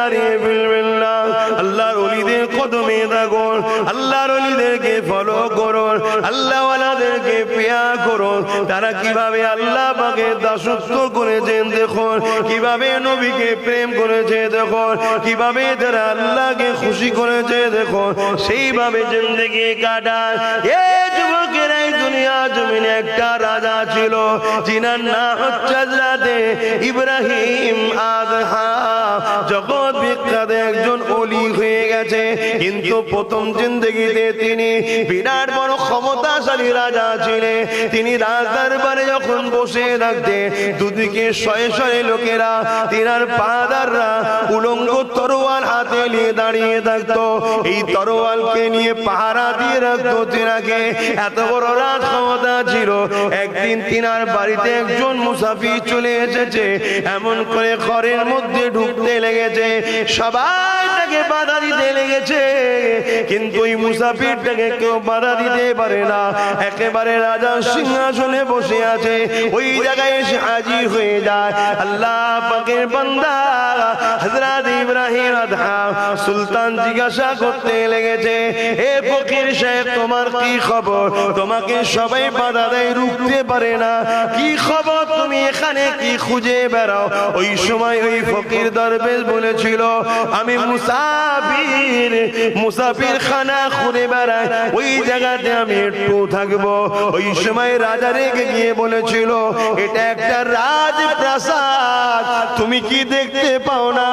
হারিয়ে ফেলবেন না। আল্লাহর ওলিদের কদমে থাকুন, আল্লাহর ওলিদেরকে ফলো করুন, আল্লাহওয়ালাদেরকে পেয়া করুন। তারা কিভাবে আল্লাহ পাকের দাসত্ব করেছেন দেখুন, কিভাবে নবীকে প্রেম করেছে দেখুন, কিভাবে তারা আল্লাহকে খুশি করেছে দেখুন, সেইভাবে জিন্দেগি কাটায়। এই যুবকেরা, এই দুনিয়া জমিনে একটা রাজা ছিল, যিনার নাম হচ্ছে হযরত ইব্রাহিম আদহাম। জগৎ বিখ্যাত একজন ওলি হয়ে গেছে, কিন্তু প্রথম জিন্দেগিতে তিনি বিরাট বড় ক্ষমতাশালী রাজা ছিলেন। তিনি রাজদরবারে যখন বসে থাকতেন, দুদিকে শয়ে শয়ে লোকেরা, তিনার পাহাদাররা উলঙ্গ তরোয়াল হাতে নিয়ে দাঁড়িয়ে থাকতো। এই তরোয়ালকে নিয়ে পাহারা দিয়ে রাখতো তিনাকে। এত বড় রাজ ক্ষমতা ছিল। একদিন তিনার বাড়িতে একজন মুসাফির চলে এসেছে, এমন করে ঘরের মধ্যে ঢুকতে লেগেছে, সবাই তাকে বাধা দিতে লেগেছে, কিন্তু এই মুসাফিরটাকে কেউ বাধা দিতে পারে না। একেবারে রাজার সিংহাসনে বসে আছে, ওই জায়গায় এসে হাজির হয়ে যায় আল্লাহ পাকের বান্দা হযরত ইব্রাহিম আদহাম। সুলতান জিজ্ঞাসা করতে লেগেছে, এ ফকির সাহেব, তোমার কি খবর? তোমাকে সবাই বাধা দেয়, রুখতে পারে না, কি খবর? তুমি এখানে কি খুঁজে বেড়াও? ওই সময় ওই ফকির দরবেশ বলেছিল, আমি মুসাফির খানা ঘুরে বেড়াই, ওই জায়গাতে আমি একটু থাকবো। ওই সময় রাজা রেগে গিয়ে বলেছিল, এটা একটা রাজপ্রাসাদ, তুমি কি দেখতে পাও না?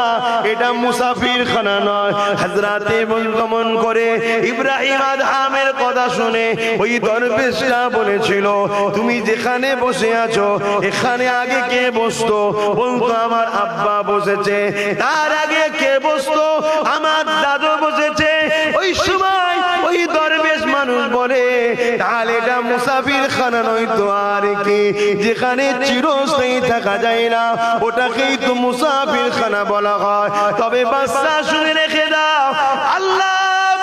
এটা মুসাফির খানা নয়। হযরতে গমন করে ইব্রাহিম আদহামের কথা শুনে ওই দরবেশটা বলেছিল, তুমি যেখানে বসে আছো এখানে আগে কে বসতো? বলতো আমার আব্বা বসেছে। তার আগে কে বসতো? আমার দাদু বসেছে। ওই সময় ওই দরবেশ মানুষ বলে, তাহলে এটা মুসাফির খানা নয় তো আর কি? যেখানে চিরস্থায়ী থাকা যায় না, ওটাকেই তো মুসাফির খানা বলা হয়। তবে বাদশা শুনে রেখে দাও, আল্লাহ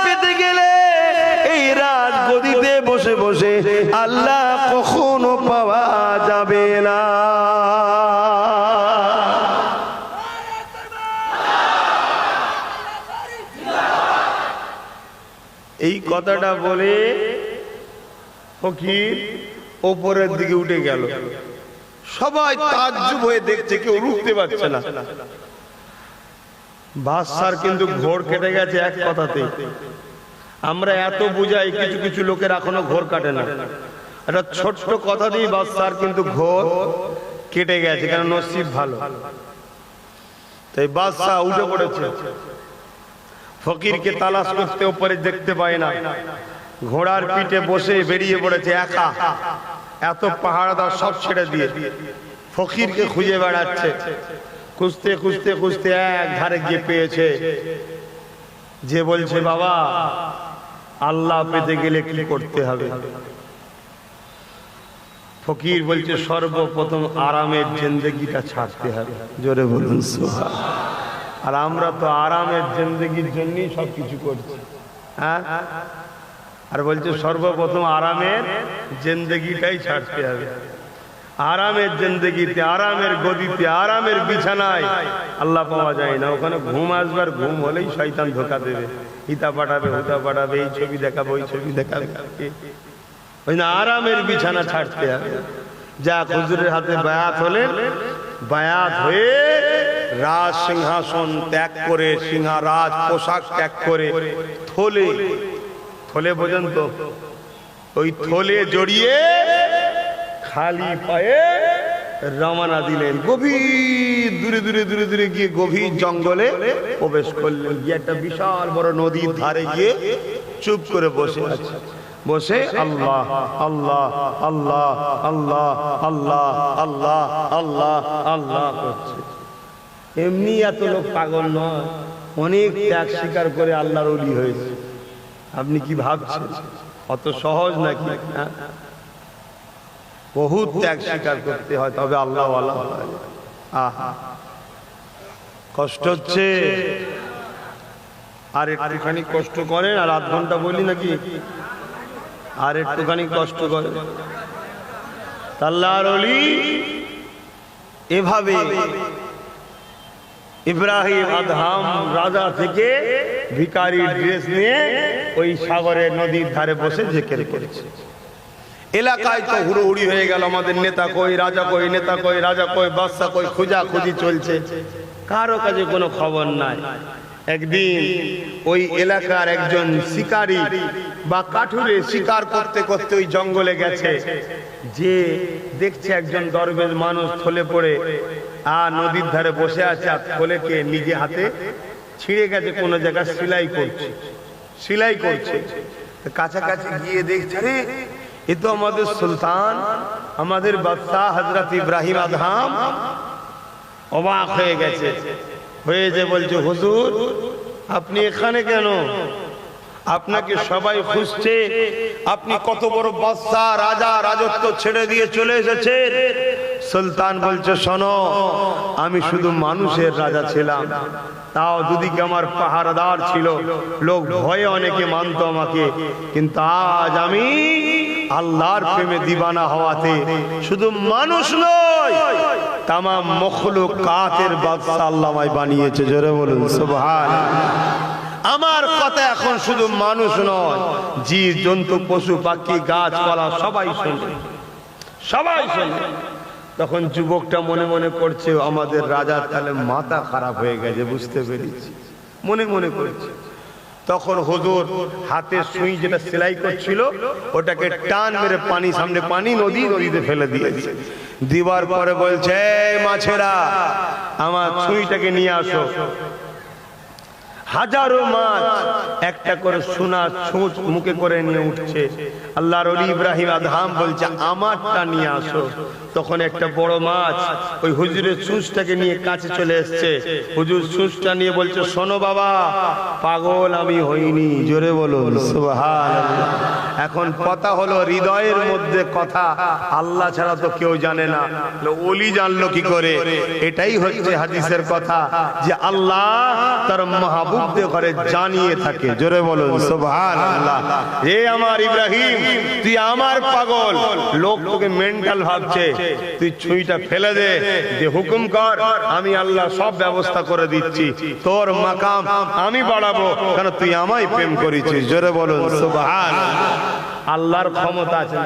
পেতে গেলে এই রাত গদিতে বসে বসে আল্লাহ কখনো পাওয়া যাবে না। এই কথাটা বলে ফকির ওপরের দিকে উঠে গেল। সবাই তাজ্জুব হয়ে দেখছে, কেউ রুখতে পারছে না। বাদশার কিন্তু ঘোর কেটে গেছে এক কথাতে। আমরা এত বুঝাই, কিছু কিছু লোকের এখনো ঘোর কাটে না। একটা ছোট্ট কথা দিয়ে বাদশার কিন্তু ঘোর কেটে গেছে, কারণ নসিব ভালো। তাই বাদশা উঠে পড়েছে, ফকিরকে তালাশ করতে উপরে দেখতে পায় না। ঘোড়ার পিঠে বসে বেরিয়ে পড়েছে একা, এত পাহাড়দার সব ছেড়ে দিয়ে ফকিরকে খুঁজে বেড়াচ্ছে। খুঁজতে খুঁজতে খুঁজতে এক ধারে গিয়ে পেয়েছে, যে বলছে, বাবা, আল্লাহ পেতে গেলে কি করতে হবে? ফকির বলছে, সর্বপ্রথম আরামের জিন্দেগিটা ছাড়তে হবে। জোরে বলুন সুবহানাল্লাহ। আর আমরা তো আরামের জিন্দেগির জন্যই সবকিছু করছি, হ্যাঁ? আর বলছে সর্বপ্রথম আরামের জিন্দেগিটাই ছাড়তে হবে। আরামের জিন্দেগিতে, আরামের গদিতে, আরামের বিছানায় আল্লাহ পাওয়া যায় না। ওখানে ঘুম আসবার, ঘুম হলেই শয়তান ধোঁকা দেবে, হিতা পাঠাবে, হুতা পাঠাবে, এই ছবি দেখাবে, ওই ছবি দেখাবে। ওই না, আরামের বিছানা ছাড়তে হবে। যা হুজুরের হাতে বায়াত হলেন, বায়াত হয়ে রাজ সিংহাসন ত্যাগ করে, সিংহারাজ পোশাক ত্যাগ করে, থলে, থলে বোঝেন তো, ওই থলে জড়িয়ে খালি পায়ে রওনা দিলেন। গভীর দূরে দূরে দূরে দূরে গিয়ে গভীর জঙ্গলে প্রবেশ করলেন। গিয়ে একটা বিশাল বড় নদীর ধারে গিয়ে চুপ করে বসে আছে। বসে আল্লাহ আল্লাহ আল্লাহ আল্লাহ আল্লাহ আল্লাহ আল্লাহ আল্লাহ করছে। এমনি এত লোক পাগল নয়, অনেক ত্যাগ স্বীকার করে আল্লাহর ওলি হয়েছে। আপনি কি ভাবছেন অত সহজ নাকি? বহুত ত্যাগ স্বীকার করতে হয়, তবে আল্লাহ ওয়ালা হয়। আহা, কষ্ট হচ্ছে, আর একটুখানি কষ্ট করেন। আর আধ ঘন্টা বলি নাকি? আর একটুখানি কষ্ট করেন। আল্লাহর ওলি এভাবে ইব্রাহিম আদহাম রাজা থেকে ভিখারি ড্রেস নিয়ে ওই সাগরের নদীর ধারে বসে জিকির করেছে। এলাকায় তো হুড়োহুড়ি হয়ে গেল, আমাদের নেতা কই, রাজা কই, নেতা কই, রাজা কই, বাদশা কই, খোঁজাখুঁজি চলছে, কারো কাছে কোনো খবর নাই। একদিন ওই এলাকার একজন শিকারী বা কাঠুরে শিকার করতে করতে ওই জঙ্গলে গেছে, যে দেখছে একজন দরবেশ মানুষ থলে পড়ে আর নদীর ধারে বসে আছে, আর থলেকে নিজে হাতে ছিঁড়ে গেছে, কোন জায়গায় সিলাই করছে। কাছাকাছি গিয়ে দেখছে, রে এ তো আমাদের সুলতান, আমাদের বাদশাহ হযরত ইব্রাহিম আদহাম। অবাক হয়ে গেছে, বলছে, হুজুর আপনি এখানে কেন? আপনাকে সবাই খুঁজছে, আপনি কত বড় বাদশাহ, রাজা, রাজত্ব ছেড়ে দিয়ে চলে এসেছেন। সুলতান বলছে, শোনো, আমি শুধু মানুষের রাজা ছিলাম, তাও দুদিকে আমার পাহারাদার ছিল, লোক ভয়ে অনেকে মানতো আমাকে, কিন্তু আজ আমি আল্লাহর প্রেমে দিবানা হওয়াতে শুধু মানুষ নয়, তামাম মখলুকাতের বাদশা আল্লাহ আমায় বানিয়েছে। জোরে বলুন সুবহানাল্লাহ। আমার কথা এখন শুধু মানুষ নয়, জীব জন্তু, পশু পাখি, গাছপালা সবাই শুনবে, সবাই শুনবে। তখন যুবকটা মনে মনে করছে, আমাদের রাজার তাহলে মাথা খারাপ হয়ে গেছে, বুঝতে পেরেছি, মনে মনে করছে। তখন হুজুর হাতে সুই যেটা সেলাই করছিল ওটাকে টান মেরে পানি, সামনে পানি, নদীতে ফেলে দিয়েছে। দিবার পরে বলছে, মাছেরা আমার সুইটাকে নিয়ে আসো। হাজারো মাছ একটা করে সোনার ছুঁচ মুখে করে নিয়ে উঠছে। আল্লাহর ওলি ইব্রাহিম আদহাম বলছে, আমারটা নিয়ে আসো। তখন একটা বড় মাছ ওই হুজুরের ছুঁচটাকে নিয়ে কাছে চলে এসছে। হুজুর ছুঁচটা নিয়ে বলছে, শোনো বাবা, পাগল আমি হইনি। জোরে বলুন সুবহানাল্লাহ। এখন কথা হলো, হৃদয়ের মধ্যে কথা আল্লাহ ছাড়া তো কেউ জানে না, ওলি জানলো কি করে? এটাই হচ্ছে হাদিসের কথা, যে আল্লাহ তার মাহবুবদের ঘরে জানিয়ে থাকে। জোরে বলুন সুবহানাল্লাহ। হে আমার ইব্রাহিম, তুই আমার পাগল, লোক তোকে মেন্টাল ভাবছে, তুই ছুঁইটা ফেলে দে, যে হুকুম কর, আমি আল্লাহ সব ব্যবস্থা করে দিচ্ছি, তোর মাকাম আমি বাড়াবো, কারণ তুই আমায় প্রেম করেছিস। জোরে বলুন সুবহানাল্লাহ। আল্লাহর ক্ষমতা আছে,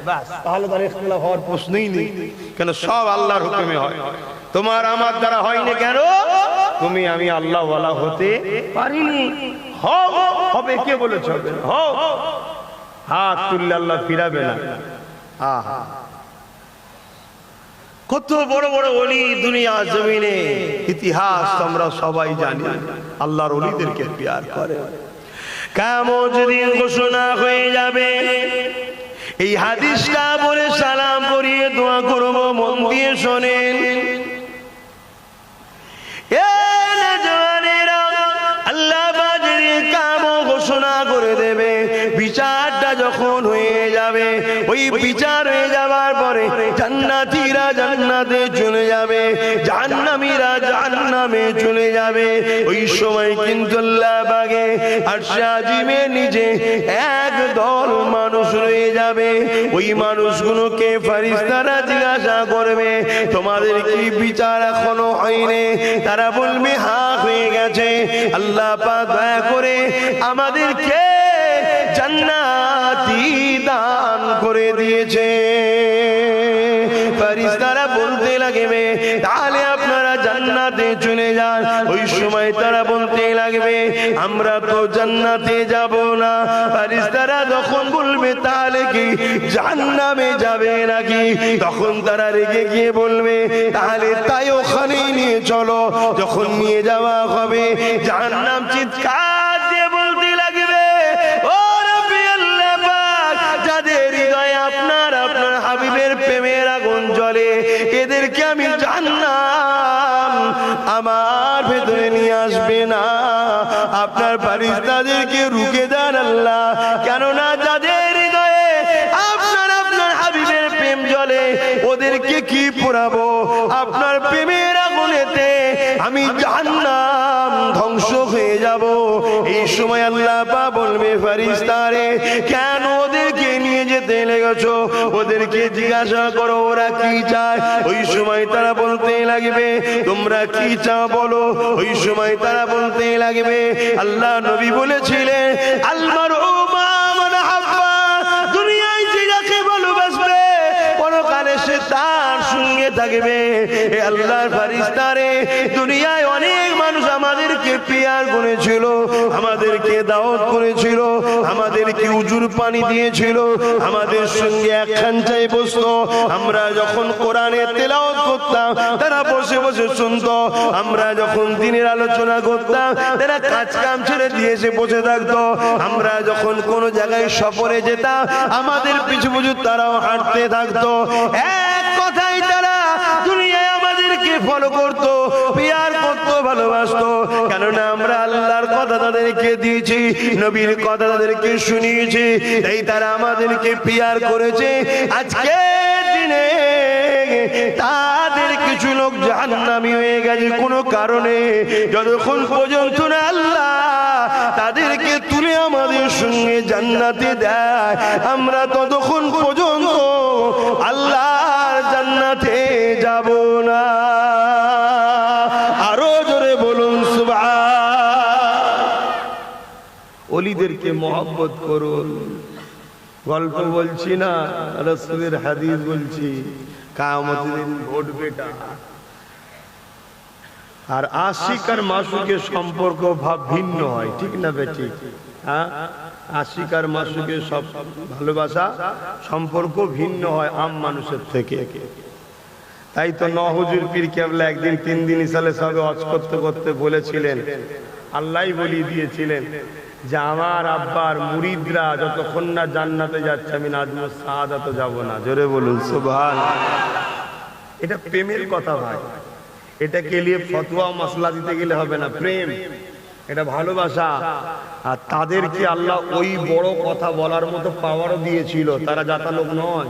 বাস, তাহলে তার ইখতিলাফ হওয়ার প্রশ্নই নেই, কেন সব আল্লাহর হুকুমে হয়। তোমার আমার দ্বারা হয়নি কেন? তুমি আমি আল্লাহ ওয়ালা হতে পারিনি। হবে, কে বলেছ? হাত তুললে আল্লাহ ফিরাবে না। আহা, কত বড় বড় ওলি দুনিয়া জমিনে, ইতিহাস আমরা সবাই জানি, আল্লাহর ওলিদেরকে প্যার করে। কিয়ামত দিন ঘোষণা হয়ে যাবে, এই হাদিসটা বলে সালাম পড়িয়ে দোয়া করব, মন দিয়ে শোনেন। আল্লাহ বাজের কাম ঘোষণা করে দেবে, বিচারটা যখন হয়ে যাবে, ওই বিচার হয়ে যাবার পরে জান্নাতীরা জান্নাতে চলে যাবে, জাহান্নামীরা জাহান্নামে চলে যাবে। ওই সময় কিন্তু আল্লাহ পাকে আরশে আজিমের নিচে এক দল মানুষ রয়ে যাবে। ওই মানুষগুলোকে ফেরেশতারা জিজ্ঞাসা করবে, তোমাদের কি বিচার এখনো হয়নি? তারা বলবে, হ্যাঁ হয়ে গেছে। আল্লাহ পাক দয়া করে আমাদেরকে জান্নাতি দান করে দিয়েছে। ফেরেশতারা বলতে লাগবে, তাহলে আপনারা জান্নাতে চলে যান। ওই সময় তারা বলতে লাগবে, আমরা তো জান্নাতে যাব না। ফেরেশতারা যখন বলবে, তাহলে কি জাহান্নামে যাবে নাকি? তখন তারা রেগে গিয়ে বলবে, তাহলে তাই ওখানেই নিয়ে চলো। যখন নিয়ে যাওয়া হবে, জাহান্নাম চিৎকার দিয়ে বলতে লাগবে, ও রব্বি আল্লাহ পাক, যাদের হৃদয়ে আপনার হাবিবের প্রেমের আগুন জ্বলে, এদেরকে আমি জাহান্নাম আমার ভেতরে নিয়ে আসবে না। আপনার ফেরেশতাদেরকে রুখে দেন আল্লাহ, কেননা যাদের হৃদয়ে আপনার হাবিবের প্রেম জ্বলে, ওদেরকে কি পোড়াবো? আপনার প্রেমের আগুনেতে আমি জাহান্নাম ধ্বংস হয়ে যাব। এই সময় আল্লাহ পাক বলবে ফেরেশতারে কেন ওদেরকে নিয়ে যেতে লেগেছো, ওদেরকে জিজ্ঞাসা করো ওরা কি চায়। ওই সময় তারা বলতে লাগবে তোমরা কি চাও বলো। ওই সময় তারা বলতে লাগবে আল্লাহ নবী বলেছিলেন আলমারু মা মান হাব্বা, দুনিয়ায় যে যাকে ভালোবাসবে পরকালে সে তার সঙ্গে থাকবে। এ আল্লাহর ফেরেশতারে দুনিয়ায় অনেক মানুষ আমাদেরকে পেয়ার করেছিল, আমাদেরকে দাওয়াত করেছিল, আমাদেরকে উজুর পানি দিয়েছিল, আমাদের সঙ্গে একখান চাই বসতো। আমরা যখন কোরআনের তেলাওয়াত করতাম তারা বসে বসে শুনতো, আমরা যখন দিনের আলোচনা করতাম তারা কাজ কাম ছেড়ে দিয়ে এসে বসে থাকতো, আমরা যখন কোনো জায়গায় সফরে যেতাম আমাদের পিছু পিছু তারাও হাঁটতে থাকতো। এক কথাই তারা দুনিয়ায় আমাদেরকে ফলো করতো, পিয়ার করতো, ভালোবাসতো। কেননা আমরা আল্লাহর কথা তাদেরকে দিয়েছি, নবীর কথা তাদেরকে শুনিয়েছি, তাই তারা আমাদেরকে পিয়ার করেছে। আজকের দিনে তাদের কিছু লোক জাহান্নামী হয়ে গেছে কোনো কারণে, যতক্ষণ পর্যন্ত না আল্লাহ তাদেরকে তুলে আমাদের সঙ্গে জান্নাতে দেয় আমরা ততক্ষণ পর্যন্ত আল্লাহর জান্নাতে যাব না। আরো জোরে বলুন সুবহান। ওলিদেরকে মহব্বত করুন। গল্প বলছি না, রাসূলের হাদিস বলছি। কিয়ামতের দিন ঘটবে এটা। আর আশিক আর মাসুকের সম্পর্ক ভাব ভিন্ন হয়, ঠিক না বেটি? হ্যাঁ, আশিক আর মাসুকের সব ভালোবাসা সম্পর্ক ভিন্ন হয় আম মানুষের থেকে। তাই তো হুজুর পীর কেবলা একদিন 3 দিন ইসালে সবে ওয়াজ করতে করতে বলেছিলেন, আল্লাহই বলিয়ে দিয়েছিলেন যে আমার আব্বার মুরিদরা যতক্ষণ না জান্নাতে যাচ্ছে আমি নাজমুস সাআদাতে যাব না। জোরে বলুন সুবহানাল্লাহ। এটা প্রেমের কথা ভাই, এটাকে নিয়ে ফতোয়া মাসলা দিতে গেলে হবে না। প্রেম এটা ভালোবাসা। আর তাদেরকে আল্লাহ ওই বড় কথা বলার মতো পাওয়ারও দিয়েছিল। তারা জাতা লোক নয়।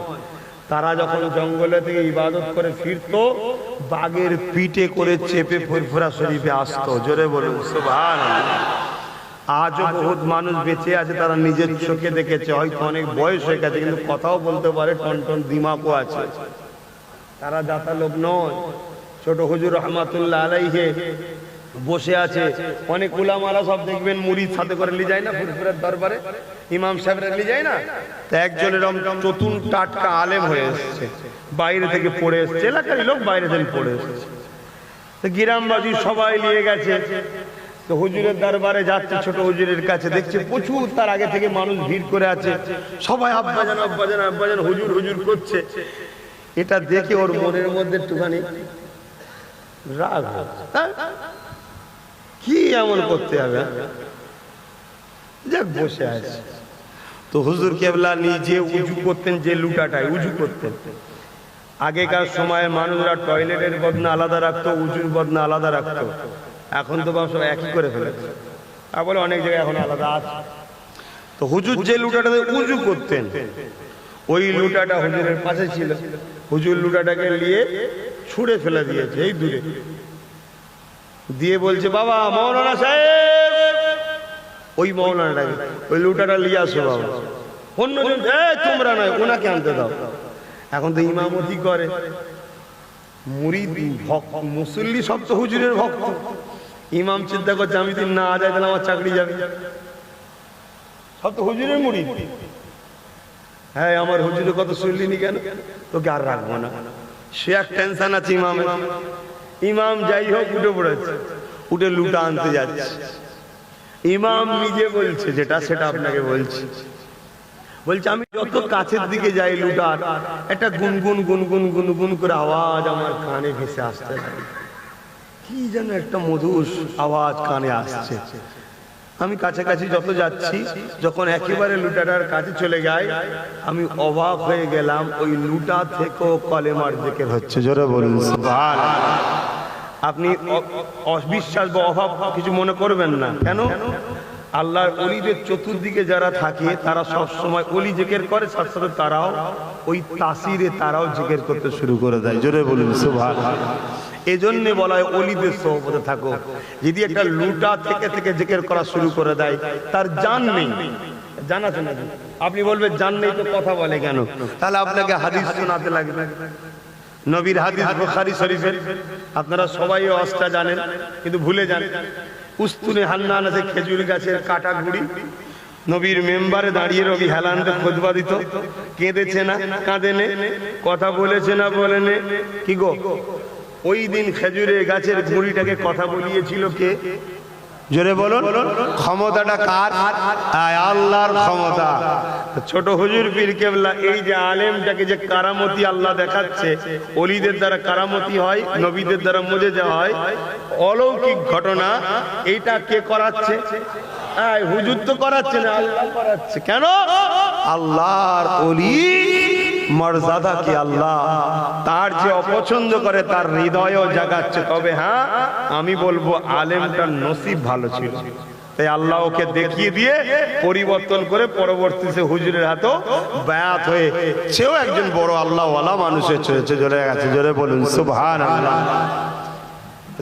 তারা যখন জঙ্গলে থেকে ইবাদত করে ফিরতো বাঘের পিঠে করে চেপে ফুরফুরা শরীফে আসতো। জোরে বলুন সুবহানাল্লাহ। আজও বহুত মানুষ বেঁচে আছে, তারা নিজের চোখে দেখেছে, হয়তো অনেক বয়স হয়ে গেছে কিন্তু কথাও বলতে পারে, টনটন দিমাগও আছে। তারা জাতা লোক নয়। ছোট হুজুর রহমাতুল্লাহ আলাইহি বসে আছে, অনেক উলামারা সব দেখবেন মুরিদ সাথে করে নিয়ে যায় না ফুরফুরের দরবারে, ইমাম সাহেবরা নিয়ে যায় না। তো একজন এরকম নতুন টাটকা আলেম হয়ে এসেছে, বাইরে থেকে পড়ে এসেছে, এলাকারই লোক বাইরে থেকে পড়ে এসেছে। তো গ্রামবাসী সবাই নিয়ে গেছে। তো হুজুরের দরবারে যাচ্ছে, ছোট হুজুরের কাছে দেখছে প্রচুর তার আগে থেকে মানুষ ভিড় করে আছে, সবাই আব্বাজান আব্বাজান আব্বাজান হুজুর হুজুর করছে। এটা দেখে ওর মনের মধ্যে একটুখানি রাগ, কি এমন করতে হবে, যাক বসে আছে। তো হুজুর কেবলা নিজে উজু করতেন, যে লুটাটায় উজু করতেন। আগেকার সময়ে মানুষরা টয়লেটের বদনা আলাদা রাখতো, উজুর বদনা আলাদা রাখতো। এখন তো সব একই করে ফেলেছে, বলে অনেক জায়গায় এখন আলাদা আছে। তো হুজুর যে লুটাটাতে উজু করতেন ওই লুটাটা হুজুরের পাশে ছিল। হুজুর লুটাটাকে নিয়ে ছুঁড়ে ফেলে দিয়েছে এই দূরে, দিয়ে বলছে বাবা মাওলানা সাহেব, ওই মাওলানাটাকে ওই লুটাটা নিয়ে আসো বাবা। অন্যজন তোমরা নয়, ওনাকে আনতে দাও। এখন তো ইমামতি করে মুরিদ ভক্ত, মুসল্লি সব তো হুজুরের ভক্ত। ইমাম চিন্তা করছে আমি যদি না যাই তাহলে আমার চাকরি যাবে, সব তো হুজুরের মুরিদ। হ্যাঁ, আমার হুজুরের কথা শুনলিনি কেন, তোকে আর রাখবো না। সে এক টেনশন আছে ইমামের। ইমাম যাই হোক উঠে পড়েছে, উঠে লুটা আনতে যাচ্ছে। ইমাম নিজে বলছে যেটা সেটা আপনাকে বলছি, বলছে আমি যত কাছের দিকে যাই লুটার একটা গুনগুন গুনগুন গুনগুন করে আওয়াজ আমার কানে ভেসে আসতে লাগে, কি যেন একটা মধুর আওয়াজ কানে আসছে। আমি কাছাকাছি যত যাচ্ছি, যখন একেবারে লুটাটার কাছে চলে যাই আমি অবাক হয়ে গেলাম, ওই লুটা থেকেও কলেমার জিকির হচ্ছে। জোরে বলুন সুবহানাল্লাহ। আপনি অবিশ্বাস বা অভাব কিছু মনে করবেন না। কেন? আল্লাহর ওলিদের চতুর্দিকে যারা থাকে তারা সব সময় ওলি জিকির করে, সাথে সাথে তারাও ওই তাসিরে তারাও জিকির করতে শুরু করে দেয়। জোরে বলুন সুবহানাল্লাহ। এজন্য বলা হয় ওলিদের সোহবতে থাকো। যদি একটা লুটা থেকে থেকে জিকির করা শুরু করে দেয়, তার জান নেই, জান আছে নাকি? আপনি বলবেন জান নেই তো কথা বলে কেন? তাহলে আপনাকে হাদিস শোনাতে লাগবে, নবীর হাদিস বুখারী শরীফের। আপনারা সবাই অস্তা জানেন কিন্তু ভুলে যান। উস্তুনে হান্নান আছে খেজুর গাছের কাটা গুড়ি, নবীর মেম্বারে দাঁড়িয়ে রবি হেলানতে খুতবা দিত। কেঁদেছে না কাঁদেনে? কথা বলেছে না বলেনে? কি গো, ওই দিন খেজুরের গাছের গুড়িটাকে কথা বলিয়েছিল কে? জোরে বলুন। ক্ষমতাটা কার? আল্লাহর ক্ষমতা। ছোট হুজুর পীর কেবলা এই যে আলেমটাকে যে কারামতি আল্লাহ দেখাচ্ছে, ওলিদের দ্বারা কারামতি হয়, নবীদের দ্বারা মুজিজা হয়, অলৌকিক ঘটনা, এইটা কে করাচ্ছে? হুজুর তো করাচ্ছে না, আল্লাহ করাচ্ছে। কেন? আল্লাহর ওলি মর্যাদা কি আল্লাহ তার যে অপছন্দ করে তার হৃদয়ও জাগাচ্ছে। তবে হ্যাঁ, আমি বলবো আলেমটার নসিব ভালো ছিল, তাই আল্লাহ ওকে দেখিয়ে দিয়ে পরিবর্তন করে পরবর্তীতে হুজুরের হাতেও বায়াত হয়ে সেও একজন বড় আল্লাহওয়ালা মানুষের চলে গেছে। জোরে বলুন সুবহানাল্লাহ।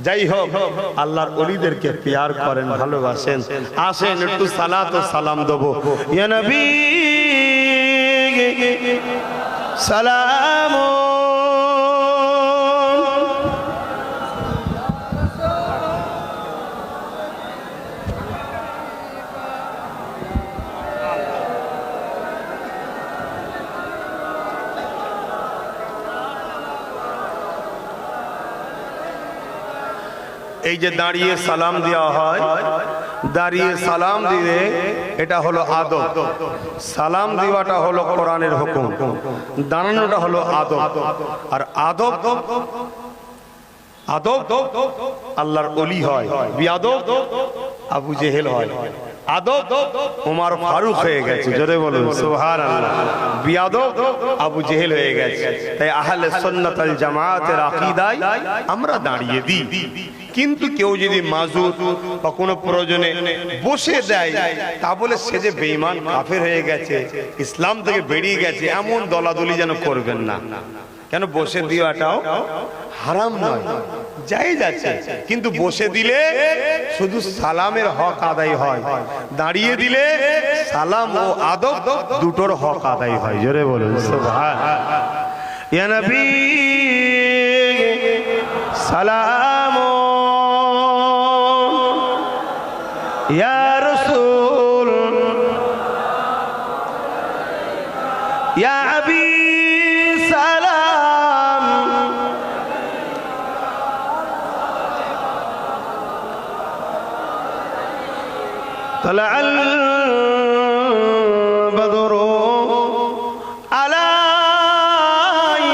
যাই হোক, আল্লাহর ওলিদেরকে প্যার করেন, ভালোবাসেন। আসেন একটু সালাত ও সালাম দেবো। ইয়া নবী সালাম। এই যে দাঁড়িয়ে সালাম দেওয়া হয়, দাঁড়িয়ে সালাম দিলে এটা হলো আদব। সালাম দেওয়াটা হলো কোরআনের হুকুম, দাঁড়ানোটা হলো আদব। আর আদব আদব আল্লাহর ওলি হয়, বিয়াদব আবু জেহেল হয়। আদব ওমর ফারুক হয়ে গেছে, জোরে বলুন সুবহানাল্লাহ। বিয়াদব আবু জেহেল হয়ে গেছে। তাই আহলে সুন্নাত ওয়াল জামাতের আকীদায় আমরা দাঁড়িয়ে দিই। কিন্তু কেউ যদি মাজুর বা কোনো প্রয়োজনে বসে দেয়, তা বলে সে যে বেঈমান কাফের হয়ে গেছে, ইসলাম থেকে বেরিয়ে গেছে, এমন দলাদলি যেন করবেন না। কেন? বসে দেওয়াটাও হারাম নয়, জায়েজ আছে। কিন্তু বসে দিলে শুধু সালামের হক আদায় হয়, দাঁড়িয়ে দিলে সালাম ও আদব দুটোর হক আদায় হয়। জোরে বলুন সুবহানাল্লাহ। ইয়া নবী সালাম, ইয়া রাসূল, ইয়া হাবিব সালাম। তালাআল বদরু আলাইনা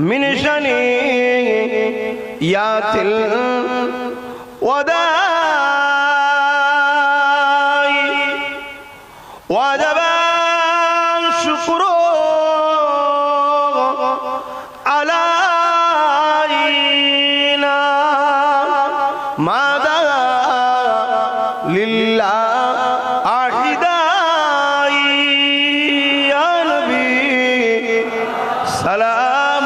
মিন শানিয়াতিল ওয়াদাই ওয়াজাবা শুকরু আলাইনা মাদা লিল্লাহ আহিদাই। ইয়া নবী সালাম,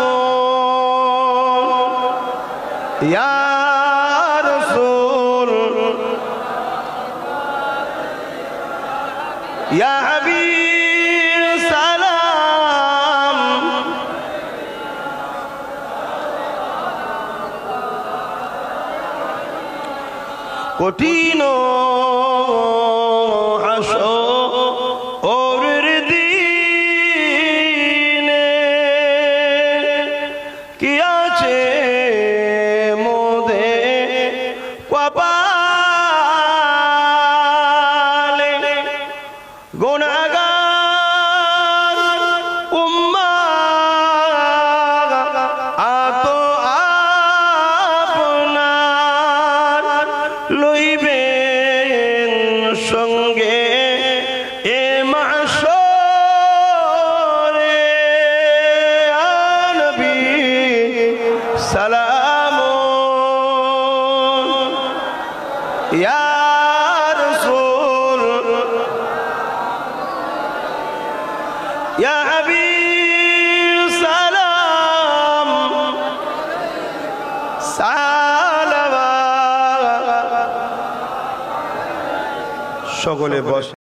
ইয়া রাসূল, ইয়া হাবিব সালাম। কঠিন হাসরের দিনে কি আছে মোদের কপালে, গুনাহগার উম্মাহ আত আপনার লইবেন সঙ্গে এ মাহশরে। ইয়া নবী সালাম, ইয়া রাসূল, ইয়া হাবিব সালাম। সকলে বস।